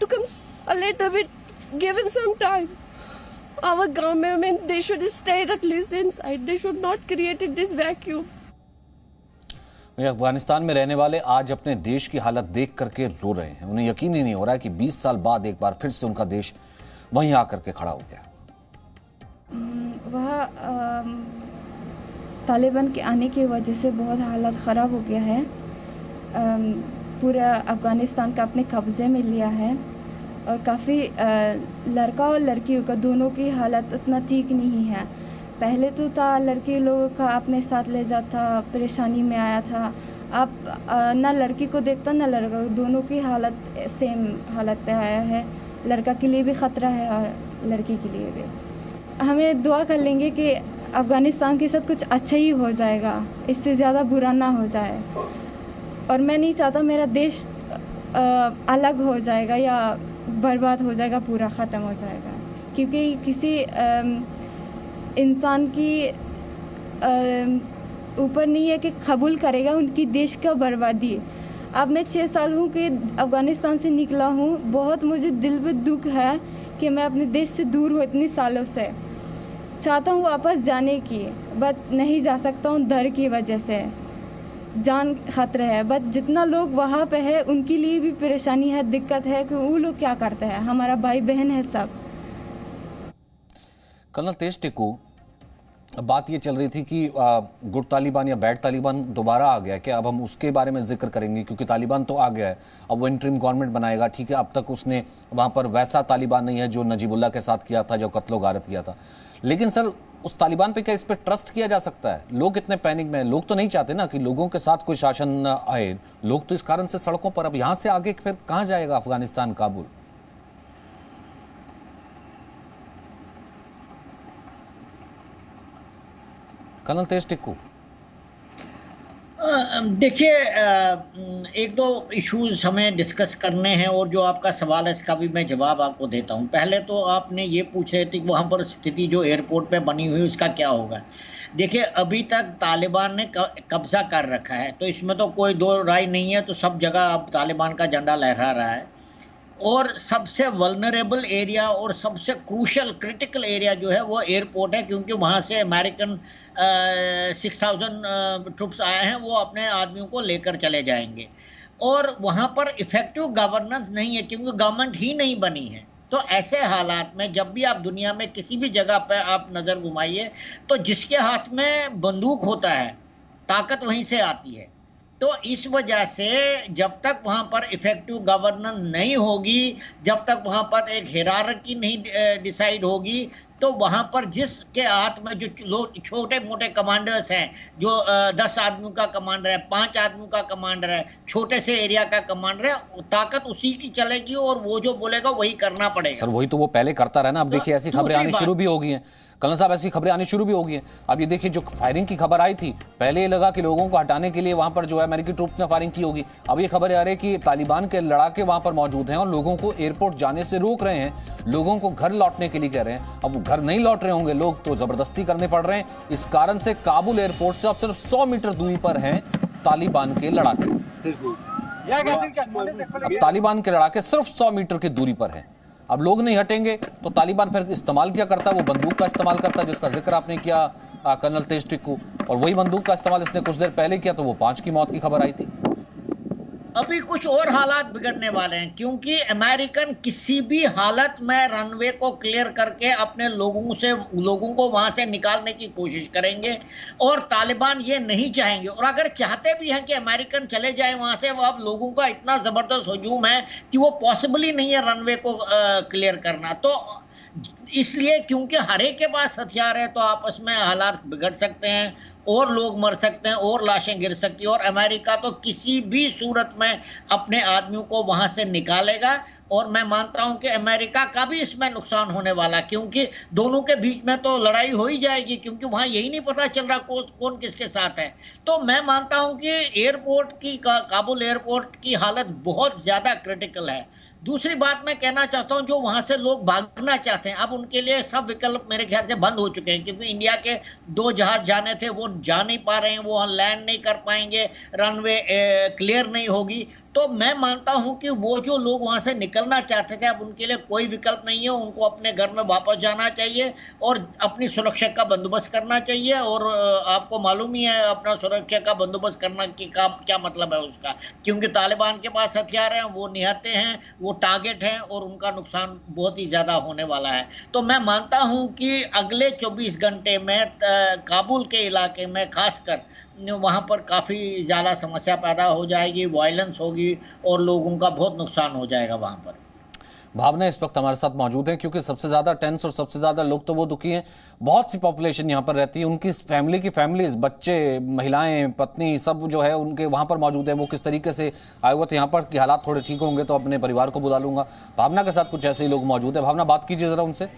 a little bit, given some time. Our government, they should stay at least inside. They should not create this vacuum. Afghanistan में रहने वाले आज अपने देश की हालत देख करके रो रहे हैं। उन्हें यकीन ही नहीं हो रहा है कि 20 साल बाद एक बार फिर से उनका देश वहीं आकर के खड़ा हो गया। वह तालिबान के आने की वजह से बहुत हालत ख़राब हो गया है। पूरा अफ़गानिस्तान का अपने कब्ज़े में लिया है और काफ़ी लड़का और लड़कियों का दोनों की हालत उतना ठीक नहीं है। पहले तो था लड़की लोगों का अपने साथ ले जाता, परेशानी में आया था। अब ना लड़की को देखता ना लड़का, दोनों की हालत सेम हालत पे आया है। लड़का के लिए भी ख़तरा है और लड़की के लिए भी। हमें दुआ कर लेंगे कि अफ़गानिस्तान के साथ कुछ अच्छा ही हो जाएगा, इससे ज़्यादा बुरा ना हो जाए। और मैं नहीं चाहता मेरा देश अलग हो जाएगा या बर्बाद हो जाएगा, पूरा ख़त्म हो जाएगा, क्योंकि किसी इंसान की ऊपर नहीं है कि कबूल करेगा उनकी देश का बर्बादी। अब मैं 6 साल हूँ कि अफ़गानिस्तान से निकला हूँ। बहुत मुझे दिल में दुख है कि मैं अपने देश से दूर हूँ इतने सालों से। चाहता हूँ वापस जाने की, बट नहीं जा सकता हूँ डर की वजह से, जान खतरा है। बट जितना लोग वहाँ पे है उनके लिए भी परेशानी है, दिक्कत है कि वो लोग क्या करते हैं। हमारा भाई बहन है सब। कर्नल तेज टिक्कू, बात ये चल रही थी कि गुड तालिबान या बैड तालिबान दोबारा आ गया, क्या अब हम उसके बारे में जिक्र करेंगे? क्योंकि तालिबान तो आ गया है, अब वो इंटरिम गवर्नमेंट बनाएगा। ठीक है, अब तक उसने वहाँ पर वैसा तालिबान नहीं है जो नजीबुल्लाह के साथ किया था, जो कत्लो गारत किया था। लेकिन सर, उस तालिबान पे क्या इस पर ट्रस्ट किया जा सकता है? लोग इतने पैनिक में हैं। लोग तो नहीं चाहते ना कि लोगों के साथ कोई शासन आए। लोग तो इस कारण से सड़कों पर। अब यहाँ से आगे फिर कहाँ जाएगा अफगानिस्तान, काबुल? कर्नल तेज टिक्कू, देखिए, एक दो इश्यूज हमें डिस्कस करने हैं और जो आपका सवाल है इसका भी मैं जवाब आपको देता हूं। पहले तो आपने ये पूछ रहे थे कि वहाँ पर स्थिति जो एयरपोर्ट पे बनी हुई उसका क्या होगा। देखिए, अभी तक तालिबान ने कब्जा कर रखा है, तो इसमें तो कोई दो राय नहीं है। तो सब जगह अब तालिबान का झंडा लहरा रहा है। और सबसे वल्नरेबल एरिया और सबसे क्रूशल क्रिटिकल एरिया जो है वो एयरपोर्ट है, क्योंकि वहाँ से अमेरिकन 6000 ट्रुप्स आए हैं, वो अपने आदमियों को लेकर चले जाएंगे। और वहाँ पर इफेक्टिव गवर्नेंस नहीं है, क्योंकि गवर्नमेंट ही नहीं बनी है। तो ऐसे हालात में जब भी आप दुनिया में किसी भी जगह पर आप नज़र घुमाइए, तो जिसके हाथ में बंदूक होता है, ताकत वहीं से आती है। तो इस वजह से जब तक वहाँ पर इफेक्टिव गवर्नेंस नहीं होगी, जब तक वहाँ पर एक हिरार्की नहीं डिसाइड होगी, तो वहाँ पर जिसके हाथ में जो छोटे मोटे कमांडर्स हैं, जो 10 आदमियों का कमांडर है, 5 आदमियों का कमांडर है, छोटे से एरिया का कमांडर है, ताकत उसी की चलेगी और वो जो बोलेगा वही करना पड़ेगा। सर, वही तो वो पहले करता रहा ना। अब देखिए, ऐसी खबरें आनी शुरू भी हो गई हैं कर्नल साहब, ऐसी खबरें आनी शुरू भी हो गई हैं। अब ये देखिए, जो फायरिंग की खबर आई थी, पहले ये लगा कि लोगों को हटाने के लिए वहां पर जो है अमेरिकी ट्रूप ने फायरिंग की होगी। अब ये खबरें आ रही है कि तालिबान के लड़ाके वहां पर मौजूद हैं और लोगों को एयरपोर्ट जाने से रोक रहे हैं, लोगों को घर लौटने के लिए कह रहे हैं। अब घर नहीं लौट रहे होंगे लोग, तो जबरदस्ती करने पड़ रहे हैं। इस कारण से काबुल एयरपोर्ट से अब सिर्फ 100 मीटर दूरी पर हैं तालिबान के लड़ाके। अब तालिबान के लड़ाके सिर्फ 100 मीटर की दूरी पर हैं। अब लोग नहीं हटेंगे तो तालिबान फिर इस्तेमाल क्या करता है? वो बंदूक का इस्तेमाल करता है, जिसका जिक्र आपने किया कर्नल तेज टिक्कू। और वही बंदूक का इस्तेमाल इसने कुछ देर पहले किया, तो वो 5 की मौत की खबर आई थी। अभी कुछ और हालात बिगड़ने वाले हैं, क्योंकि अमेरिकन किसी भी हालत में रनवे को क्लियर करके अपने लोगों को वहां से निकालने की कोशिश करेंगे। और तालिबान ये नहीं चाहेंगे। और अगर चाहते भी हैं कि अमेरिकन चले जाए वहां से, वो अब लोगों का इतना जबरदस्त हुजूम है कि वो पॉसिबल ही नहीं है रनवे को क्लियर करना। तो इसलिए, क्योंकि हर एक के पास हथियार है, तो आपस में हालात बिगड़ सकते हैं। और लोग मर सकते हैं और लाशें गिर सकती हैं, और अमेरिका तो किसी भी सूरत में अपने आदमियों को वहां से निकालेगा। और मैं मानता हूं कि अमेरिका का भी इसमें नुकसान होने वाला, क्योंकि दोनों के बीच में तो लड़ाई हो ही जाएगी, क्योंकि वहां यही नहीं पता चल रहा कौन किसके साथ है। तो मैं मानता हूं कि एयरपोर्ट की काबुल एयरपोर्ट की हालत बहुत ज्यादा क्रिटिकल है। दूसरी बात मैं कहना चाहता हूं, जो वहां से लोग भागना चाहते हैं, अब उनके लिए सब विकल्प मेरे ख्याल से बंद हो चुके हैं, क्योंकि इंडिया के 2 जहाज जाने थे वो जा नहीं पा रहे हैं, वो वहां लैंड नहीं कर पाएंगे, रनवे क्लियर नहीं होगी। तो मैं मानता हूं कि वो जो लोग वहां से निकलना चाहते थे, अब उनके लिए कोई विकल्प नहीं है, उनको अपने घर में वापस जाना चाहिए और अपनी सुरक्षा का बंदोबस्त करना चाहिए। और आपको मालूम ही है अपना सुरक्षा का बंदोबस्त करना की क्या मतलब है उसका, क्योंकि तालिबान के पास हथियार हैं, वो निहत्ते हैं, वो टारगेट हैं और उनका नुकसान बहुत ही ज्यादा होने वाला है। तो मैं मानता हूं कि अगले 24 घंटे में काबुल के इलाके में खासकर वहां पर काफी ज्यादा समस्या पैदा हो जाएगी, वायलेंस होगी और लोगों का बहुत नुकसान हो जाएगा वहां पर। भावना इस वक्त हमारे साथ मौजूद है, क्योंकि सबसे ज्यादा टेंस और सबसे ज्यादा लोग तो वो दुखी हैं। बहुत सी पॉपुलेशन यहाँ पर रहती है, उनकी फैमिली की फैमिलीज, बच्चे, महिलाएं, पत्नी, सब जो है उनके वहां पर मौजूद है। वो किस तरीके से आए हुए थे यहाँ पर कि हालात थोड़े ठीक होंगे तो अपने परिवार को बुला लूंगा। भावना के साथ कुछ ऐसे ही लोग मौजूद है। भावना, बात कीजिए जरा उनसे।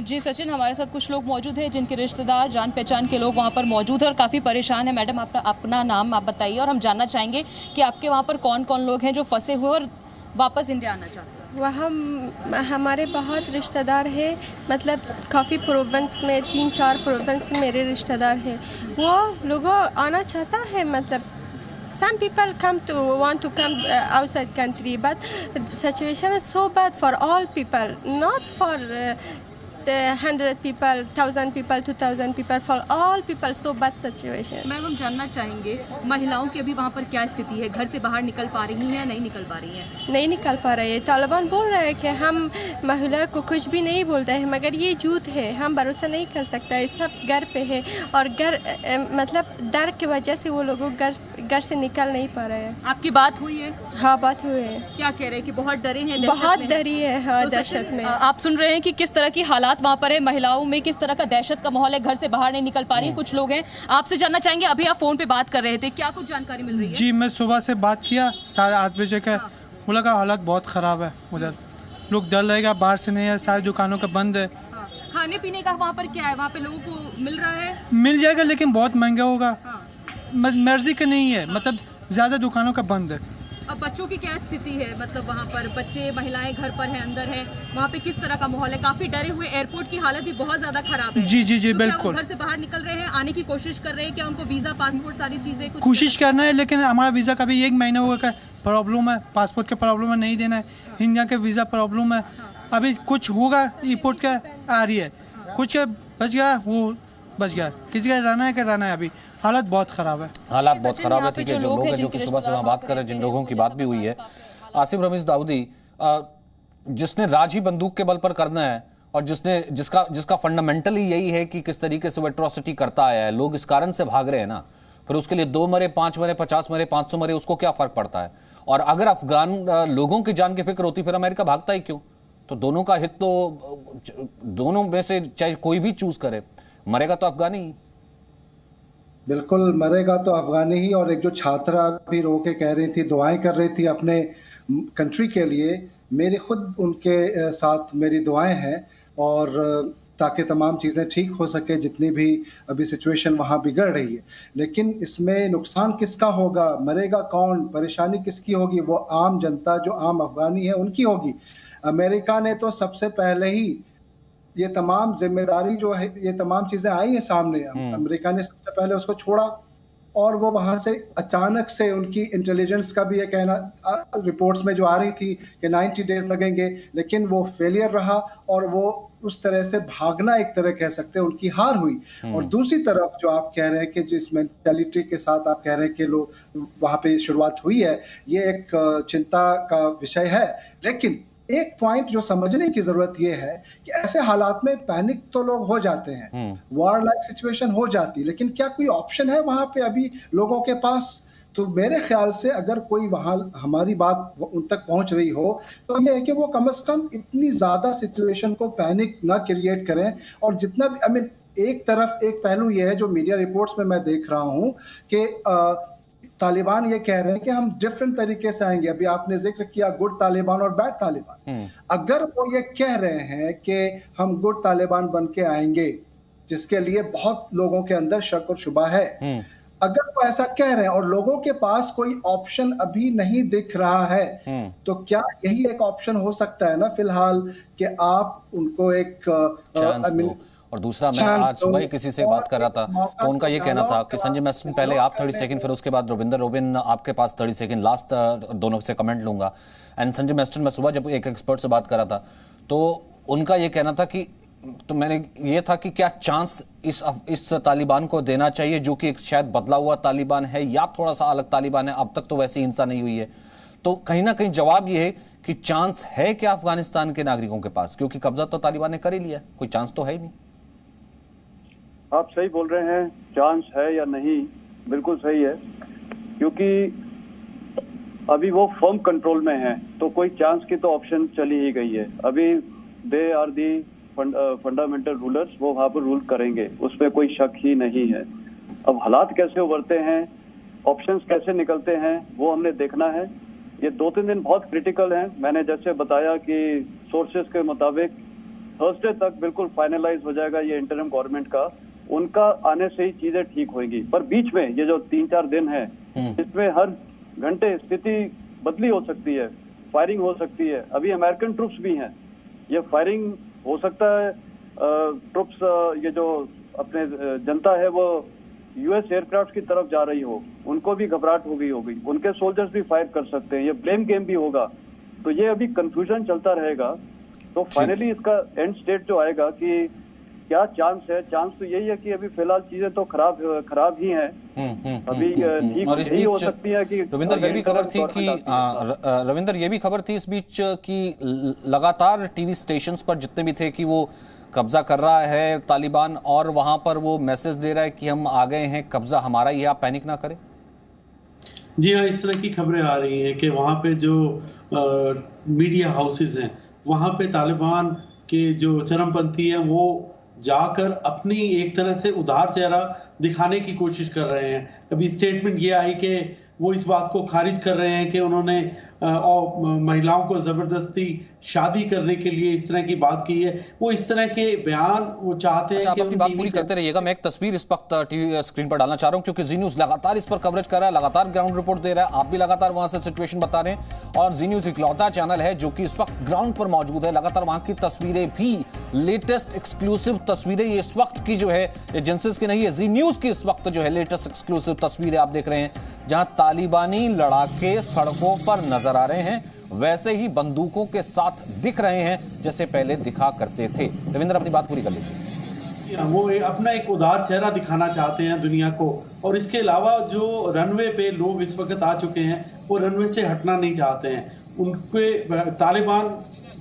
जी सचिन, हमारे साथ कुछ लोग मौजूद हैं जिनके रिश्तेदार, जान पहचान के लोग वहाँ पर मौजूद हैं और काफ़ी परेशान हैं। मैडम, अपना नाम आप बताइए और हम जानना चाहेंगे कि आपके वहाँ पर कौन कौन लोग हैं जो फंसे हुए और वापस इंडिया आना चाहते हैं। वहाँ हमारे बहुत रिश्तेदार हैं, मतलब काफ़ी प्रोविंस में 3-4 प्रोविंस में मेरे रिश्तेदार हैं। वो लोगों आना चाहता है, मतलब some people want to come outside country, but the situation is so bad for all people, not for 100 people, 1000 people, 2000 people, for all people, so bad situation. Ma'am, हम जानना चाहेंगे महिलाओं की अभी वहाँ पर क्या स्थिति है? घर से बाहर निकल पा रही हैं या नहीं निकल पा रही हैं? नहीं निकल पा रही है। तालिबान बोल रहे हैं कि हम महिला को कुछ भी नहीं बोलते हैं, मगर ये झूठ है, हम भरोसा नहीं कर सकते। सब घर पे है और घर मतलब डर की वजह से वो लोग घर से निकल नहीं पा रहे हैं। आपकी बात हुई है? हाँ, बात हुई है। क्या कह रहे हैं कि बहुत डरे हैं? बहुत डरी है, हाँ, दहशत में। आप सुन रहे हैं कि किस तरह की हालात वहाँ पर है, महिलाओं में किस तरह का दहशत का माहौल है, घर से बाहर नहीं निकल पा रही है। कुछ लोग हैं, आपसे जानना चाहेंगे। अभी आप फोन पे बात कर रहे थे, क्या कुछ जानकारी मिल रही है? जी, मैं सुबह से बात किया 8:30 बजे का। मुला का हालात बहुत ख़राब है उधर, लोग डर रहेगा, बाहर से नहीं है, सारी दुकानों का बंद है। खाने पीने का वहाँ पर क्या है? वहाँ पे लोगों को मिल रहा है? मिल जाएगा लेकिन बहुत महंगा होगा, मर्जी का नहीं है, मतलब ज़्यादा दुकानों का बंद है। अब बच्चों की क्या स्थिति है? मतलब वहाँ पर बच्चे, महिलाएं घर पर हैं, अंदर हैं, वहाँ पे किस तरह का माहौल है? काफी डरे हुए, एयरपोर्ट की हालत भी बहुत ज्यादा खराब है। जी जी जी, तो बिल्कुल। घर से बाहर निकल रहे हैं, आने की कोशिश कर रहे हैं, क्या उनको वीजा, पासपोर्ट, सारी चीजें कोशिश करना है, लेकिन हमारा वीज़ा का भी 1 महीना हुआ का प्रॉब्लम है, पासपोर्ट का प्रॉब्लम है, नहीं देना है, इंडिया के वीज़ा प्रॉब्लम है। अभी कुछ होगा, एयरपोर्ट का आ रही है, कुछ बच गया, वो बच गया, किसी का रहना है क्या रहना है। अभी हालत बहुत ख़राब है, हालात बहुत ख़राब है। ठीक है, जो लोग हैं जो कि सुबह से वहाँ बात कर रहे हैं, जिन लोगों की बात भी हुई है, आसिफ रमीज दाऊदी, जिसने राज ही बंदूक के बल पर करना है और जिसका फंडामेंटली यही है कि किस तरीके से वो एट्रोसिटी करता आया है, लोग इस कारण से भाग रहे हैं ना, फिर उसके लिए 2 मरे, 5 मरे, 50 मरे, 500 मरे, उसको क्या फर्क पड़ता है? और अगर अफगान लोगों की जान की फिक्र होती फिर अमेरिका भागता ही क्यों? तो दोनों का हित तो, दोनों में से चाहे कोई भी चूज करे, मरेगा तो अफगानी ही। बिल्कुल मरेगा तो अफगानी ही। और एक जो छात्रा भी रो के कह रही थी, दुआएं कर रही थी अपने कंट्री के लिए, मेरे खुद उनके साथ मेरी दुआएं हैं, और ताकि तमाम चीज़ें ठीक हो सके, जितनी भी अभी सिचुएशन वहाँ बिगड़ रही है। लेकिन इसमें नुकसान किसका होगा, मरेगा कौन, परेशानी किसकी होगी? वो आम जनता, जो आम अफगानी है, उनकी होगी। अमेरिका ने तो सबसे पहले ही ये तमाम जिम्मेदारी जो है, ये तमाम चीज़ें आई हैं सामने, अमेरिका ने सबसे पहले उसको छोड़ा, और वो वहाँ से अचानक से उनकी इंटेलिजेंस का भी ये कहना, रिपोर्ट्स में जो आ रही थी कि 90 डेज लगेंगे, लेकिन वो फेलियर रहा, और वो उस तरह से भागना, एक तरह कह सकते हैं उनकी हार हुई। और दूसरी तरफ जो आप कह रहे हैं कि जिस मेंटालिटी के साथ आप कह रहे हैं कि लोग वहाँ पे शुरुआत हुई है, ये एक चिंता का विषय है। लेकिन एक पॉइंट जो समझने की जरूरत ये है कि ऐसे हालात में पैनिक तो लोग हो जाते हैं, वॉर लाइक सिचुएशन हो जाती, लेकिन क्या कोई ऑप्शन है वहां पे अभी लोगों के पास? तो मेरे ख्याल से अगर कोई वहां हमारी बात उन तक पहुंच रही हो तो ये है कि वो कम से कम इतनी ज्यादा सिचुएशन को पैनिक ना क्रिएट करें, और जितना भी एक तरफ एक पहलू ये है जो मीडिया रिपोर्ट्स में मैं देख रहा हूं कि तालिबान ये कह रहे हैं कि हम डिफरेंट तरीके से आएंगे। अभी आपने जिक्र किया गुड तालिबान और बैड तालिबान। अगर वो ये कह रहे हैं कि हम गुड तालिबान बन के आएंगे, जिसके लिए बहुत लोगों के अंदर शक और शुबा है, अगर वो ऐसा कह रहे हैं और लोगों के पास कोई ऑप्शन अभी नहीं दिख रहा है, तो क्या यही एक ऑप्शन हो सकता है ना फिलहाल कि आप उनको एक और दूसरा, मैं आज सुबह ही किसी से बात कर रहा था तो उनका ये कहना था कि संजय मैस्टन पहले आप 30 सेकंड, फिर उसके बाद रोबिन आपके पास 30 सेकंड, लास्ट दोनों से कमेंट लूंगा। एंड संजय मैस्टन, मैं सुबह जब एक एक्सपर्ट से बात कर रहा था तो उनका ये कहना था कि तो मैंने ये था कि क्या चांस इस तालिबान को देना चाहिए जो कि एक शायद बदला हुआ तालिबान है या थोड़ा सा अलग तालिबान है, अब तक तो वैसी हिंसा नहीं हुई है। तो कहीं ना कहीं जवाब ये है कि चांस है क्या अफगानिस्तान के नागरिकों के पास, क्योंकि कब्जा तो तालिबान ने कर ही लिया, कोई चांस तो है ही नहीं। आप सही बोल रहे हैं, चांस है या नहीं, बिल्कुल सही है, क्योंकि अभी वो फर्म कंट्रोल में है तो कोई चांस की तो ऑप्शन चली ही गई है। अभी they are the fundamental rulers, वो वहां पर रूल करेंगे, उसमें कोई शक ही नहीं है। अब हालात कैसे उभरते हैं, ऑप्शंस कैसे निकलते हैं, वो हमने देखना है। ये 2-3 दिन बहुत क्रिटिकल हैं। मैंने जैसे बताया कि सोर्सेस के मुताबिक थर्सडे तक बिल्कुल फाइनलाइज हो जाएगा ये इंटरिम गवर्नमेंट का, उनका आने से ही चीजें ठीक होंगी। पर बीच में ये जो 3-4 दिन है, इसमें हर घंटे स्थिति बदली हो सकती है, फायरिंग हो सकती है। अभी अमेरिकन ट्रुप्स भी हैं, ये फायरिंग हो सकता है ट्रुप्स, ये जो अपने जनता है वो यूएस एयरक्राफ्ट की तरफ जा रही हो, उनको भी घबराहट हो गई होगी, उनके सोल्जर्स भी फायर कर सकते हैं, ये ब्लेम गेम भी होगा। तो ये अभी कंफ्यूजन चलता रहेगा। तो फाइनली इसका एंड स्टेट जो आएगा कि क्या चांस है, चांस तो यही है कि अभी फिलहाल चीजें तो खराब ही हैं। अभी ठीक यही हो सकती है कि रविंदर ये भी खबर थी कि रविंदर ये भी खबर थी इस बीच कि लगातार टीवी स्टेशंस पर जितने भी थे कि वो कब्जा कर रहा है तालिबान, और वहां पर वो मैसेज दे रहा है कि हम आ गए हैं, कब्जा हमारा ही है, आप पैनिक ना करें। जी हाँ, इस तरह की खबरें आ रही हैं कि वहाँ पे जो मीडिया हाउसेस हैं वहाँ पे तालिबान के जो चरमपंथी हैं वो जाकर अपनी एक तरह से उदार चेहरा दिखाने की कोशिश कर रहे हैं। अभी स्टेटमेंट ये आई कि वो इस बात को खारिज कर रहे हैं कि उन्होंने महिलाओं को जबरदस्ती शादी करने के लिए इस तरह की बात की है। वो इस तरह के बयान वो चाहते हैं कि आप अपनी बात पूरी करते रहिएगा। मैं एक तस्वीर इस वक्त टीवी स्क्रीन पर डालना चाह रहा हूं क्योंकि जी न्यूज लगातार इस पर कवरेज कर रहा है, लगातार ग्राउंड रिपोर्ट दे रहा है, आप भी लगातार वहां से सिचुएशन बता रहे हैं और जी न्यूज इकलौता चैनल है जो कि इस वक्त ग्राउंड पर मौजूद है। लगातार वहां की तस्वीरें भी, लेटेस्ट एक्सक्लूसिव तस्वीरें ये इस वक्त की जो है एजेंसीज की नहीं है, जी न्यूज की इस वक्त जो है लेटेस्ट एक्सक्लूसिव तस्वीरें आप देख रहे हैं जहां तालिबानी लड़ाके सड़कों पर नजर आ रहे हैं, वैसे ही बंदूकों के साथ दिख रहे हैं जैसे पहले दिखा करते थे। रविंद्र अपनी बात पूरी कर लीजिए। वो अपना एक उदार चेहरा दिखाना चाहते हैं दुनिया को, और इसके अलावा जो रनवे पे लोग इस वक्त आ चुके हैं वो रनवे से हटना नहीं चाहते हैं। उनके तालिबान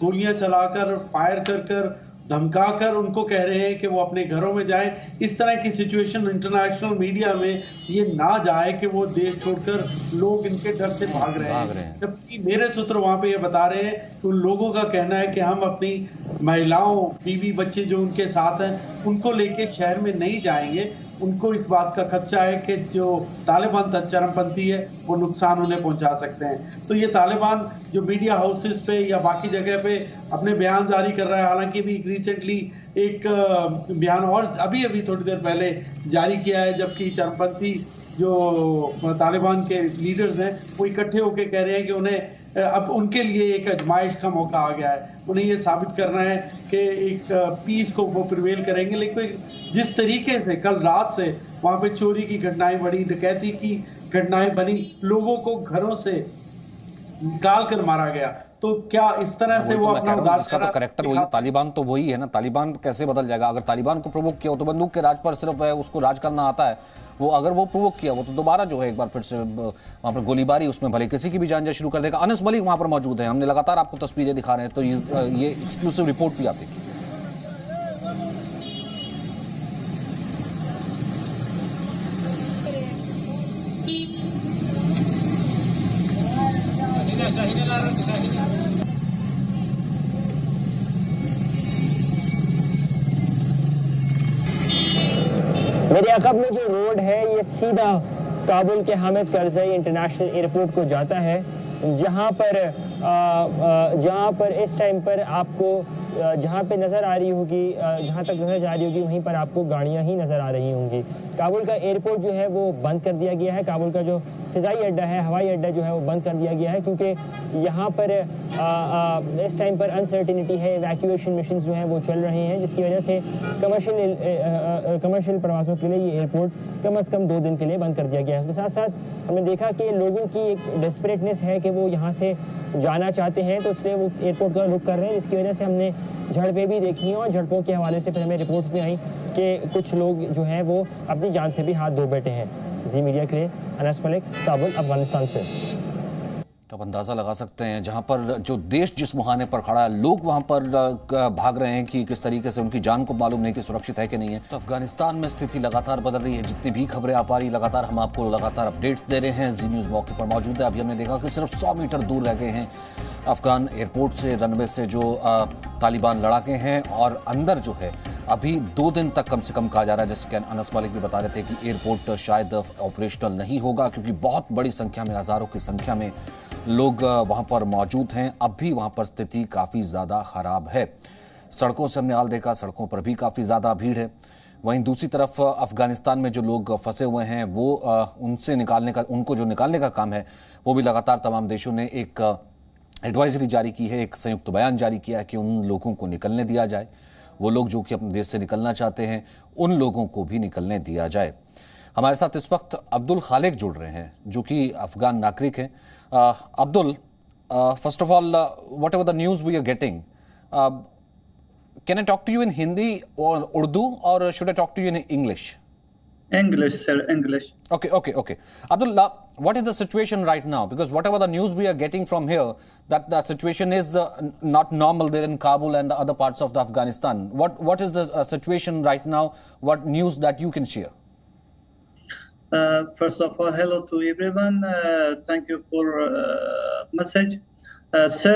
गोलियां चलाकर, फायर कर धमकाकर उनको कह रहे हैं कि वो अपने घरों में जाएं। इस तरह की सिचुएशन इंटरनेशनल मीडिया में ये ना जाए कि वो देश छोड़कर लोग इनके डर से भाग रहे हैं। जबकि मेरे सूत्र वहां पे ये बता रहे हैं कि उन लोगों का कहना है कि हम अपनी महिलाओं, बीवी, बच्चे जो उनके साथ हैं उनको लेके शहर में नहीं जाएंगे। उनको इस बात का खदशा है कि जो तालिबान चरमपंथी है वो नुकसान उन्हें पहुंचा सकते हैं। तो ये तालिबान जो मीडिया हाउसेस पे या बाकी जगह पे अपने बयान जारी कर रहा है, हालांकि भी रिसेंटली एक बयान और अभी थोड़ी देर पहले जारी किया है, जबकि चरमपंथी जो तालिबान के लीडर्स हैं वो इकट्ठे होकर कह रहे हैं कि उन्हें अब उनके लिए एक आजमाइश का मौका आ गया है। उन्हें ये साबित करना है कि एक पीस को वो प्रिवेल करेंगे। लेकिन जिस तरीके से कल रात से वहाँ पे चोरी की घटनाएं बढ़ी, डकैती की घटनाएं बनी, लोगों को घरों से निकाल कर मारा गया, तो क्या इस तरह से वो अपना उदार इसका तो करेक्टर वही, तालिबान तो वही है ना। तालिबान कैसे बदल जाएगा? अगर तालिबान को प्रोवोक किया हो तो बंदूक के राज पर सिर्फ है, उसको राज करना आता है। वो अगर वो प्रोवोक किया वो तो दोबारा जो है एक बार फिर से वहां पर गोलीबारी, उसमें भले किसी की भी जान शुरू कर देगा। अनस मलिक वहां पर मौजूद है, हमने लगातार आपको तस्वीरें दिखा रहे हैं, तो ये एक्सक्लूसिव रिपोर्ट भी आप देखिए। मेरे अकब में जो रोड है ये सीधा काबुल के हामिद करज़ई इंटरनेशनल एयरपोर्ट को जाता है, जहाँ पर इस टाइम पर आपको जहाँ पे नज़र आ रही होगी, जहाँ तक नज़र जा रही होगी वहीं पर आपको गाड़ियाँ ही नज़र आ रही होंगी। काबुल का एयरपोर्ट जो है वो बंद कर दिया गया है। काबुल का जो फ़िज़ाई अड्डा है, हवाई अड्डा जो है वो बंद कर दिया गया है, क्योंकि यहाँ पर इस टाइम पर अनसर्टिनिटी है। इवैक्यूएशन मिशन जो हैं वो चल रहे हैं, जिसकी वजह से कमर्शियल प्रवासों के लिए ये एयरपोर्ट कम अज़ कम 2 दिन के लिए बंद कर दिया गया है। उसके साथ साथ हमने देखा कि लोगों की एक डेस्परेटनेस है कि वो यहाँ से जाना चाहते हैं, तो इसलिए वो एयरपोर्ट का रुख कर रहे हैं, जिसकी वजह से हमने झड़पें भी देखी हैं और झड़पों के हवाले से फिर हमें रिपोर्ट्स भी आई कि कुछ लोग जो हैं वो अपनी जान से भी हाथ धो बैठे हैं। जी मीडिया के लिए अनस मलिक, काबुल, अफगानिस्तान से। तो आप अंदाज़ा लगा सकते हैं जहां पर जो देश जिस मुहाने पर खड़ा है, लोग वहां पर भाग रहे हैं कि किस तरीके से उनकी जान को मालूम नहीं कि सुरक्षित है कि नहीं है। तो अफगानिस्तान में स्थिति लगातार बदल रही है। जितनी भी खबरें आ पा रही लगातार हम आपको लगातार अपडेट्स दे रहे हैं। जी न्यूज़ मौके पर मौजूद है। अभी हमने देखा कि सिर्फ 100 मीटर दूर रह गए हैं अफगान एयरपोर्ट से, रनवे से जो तालिबान लड़ाके हैं, और अंदर जो है अभी 2 दिन तक कम से कम कहा जा रहा है, जैसे कि अनस मालिक भी बता रहे थे कि एयरपोर्ट शायद ऑपरेशनल नहीं होगा, क्योंकि बहुत बड़ी संख्या में, हज़ारों की संख्या में लोग वहाँ पर मौजूद हैं। अब भी वहाँ पर स्थिति काफ़ी ज़्यादा ख़राब है। सड़कों से हमने हाल देखा, सड़कों पर भी काफ़ी ज़्यादा भीड़ है। वहीं दूसरी तरफ अफगानिस्तान में जो लोग फंसे हुए हैं वो उनको जो निकालने का काम है वो भी लगातार तमाम देशों ने एक एडवाइजरी जारी की है, एक संयुक्त बयान जारी किया है कि उन लोगों को निकलने दिया जाए। वो लोग जो कि अपने देश से निकलना चाहते हैं उन लोगों को भी निकलने दिया जाए। हमारे साथ इस वक्त अब्दुल खालिक जुड़ रहे हैं जो कि अफगान नागरिक हैं। Abdul, first of all, whatever the news we are getting, can I talk to you in Hindi और उर्दू, और should I talk to you in English? English, sir, English. Okay. Abdullah, what is the situation right now? Because whatever the news we are getting from here, that the situation is not normal there in Kabul and the other parts of the Afghanistan. What is the situation right now? What news that you can share? First of all, hello to everyone. Thank you for message. Sir,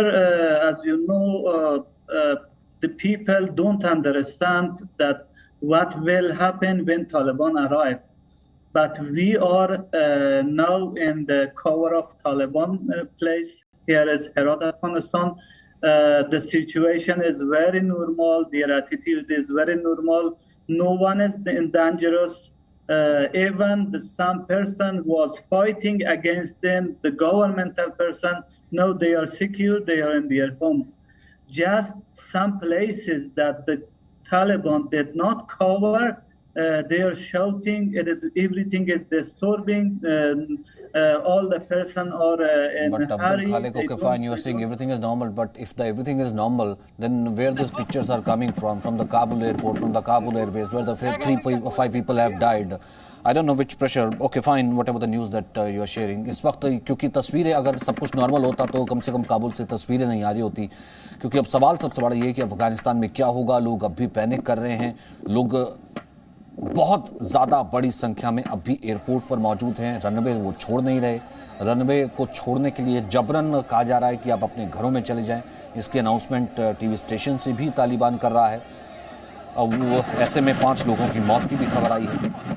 as you know, the people don't understand that what will happen when Taliban arrive. But we are now in the cover of Taliban place. Here is Herat, Afghanistan. The situation is very normal. Their attitude is very normal. No one is dangerous. Even some person was fighting against them, the governmental person, now they are secure, they are in their homes. Just some places that the Taliban did not cover, they are shouting, everything is disturbing, all the person are in but hurry. Khalik, okay, fine, you are saying everything is normal, but if everything is normal, then where these pictures are coming from the Kabul airport, from the Kabul Airways, where the 3 or 5 people have died. I don't know which pressure. Okay, fine, whatever the news that you are sharing. इस वक्त क्योंकि तस्वीरें, अगर सब कुछ normal होता तो कम से कम काबुल से तस्वीरें नहीं आ रही होती, क्योंकि अब सवाल सबसे बड़ा ये है कि अफगानिस्तान में क्या होगा। लोग अब भी पैनिक कर रहे हैं। लोग बहुत ज़्यादा बड़ी संख्या में अब भी एयरपोर्ट पर मौजूद हैं। रनवे वो छोड़ नहीं रहे। रनवे को छोड़ने के लिए जबरन कहा जा रहा है कि आप अपने घरों में चले जाएं। इसकी अनाउंसमेंट टीवी स्टेशन से भी तालिबान कर रहा है। अब वो ऐसे में 5 लोगों की मौत की भी खबर आई है।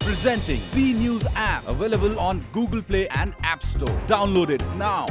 Presenting B News app, available on Google Play and App Store. Download it now.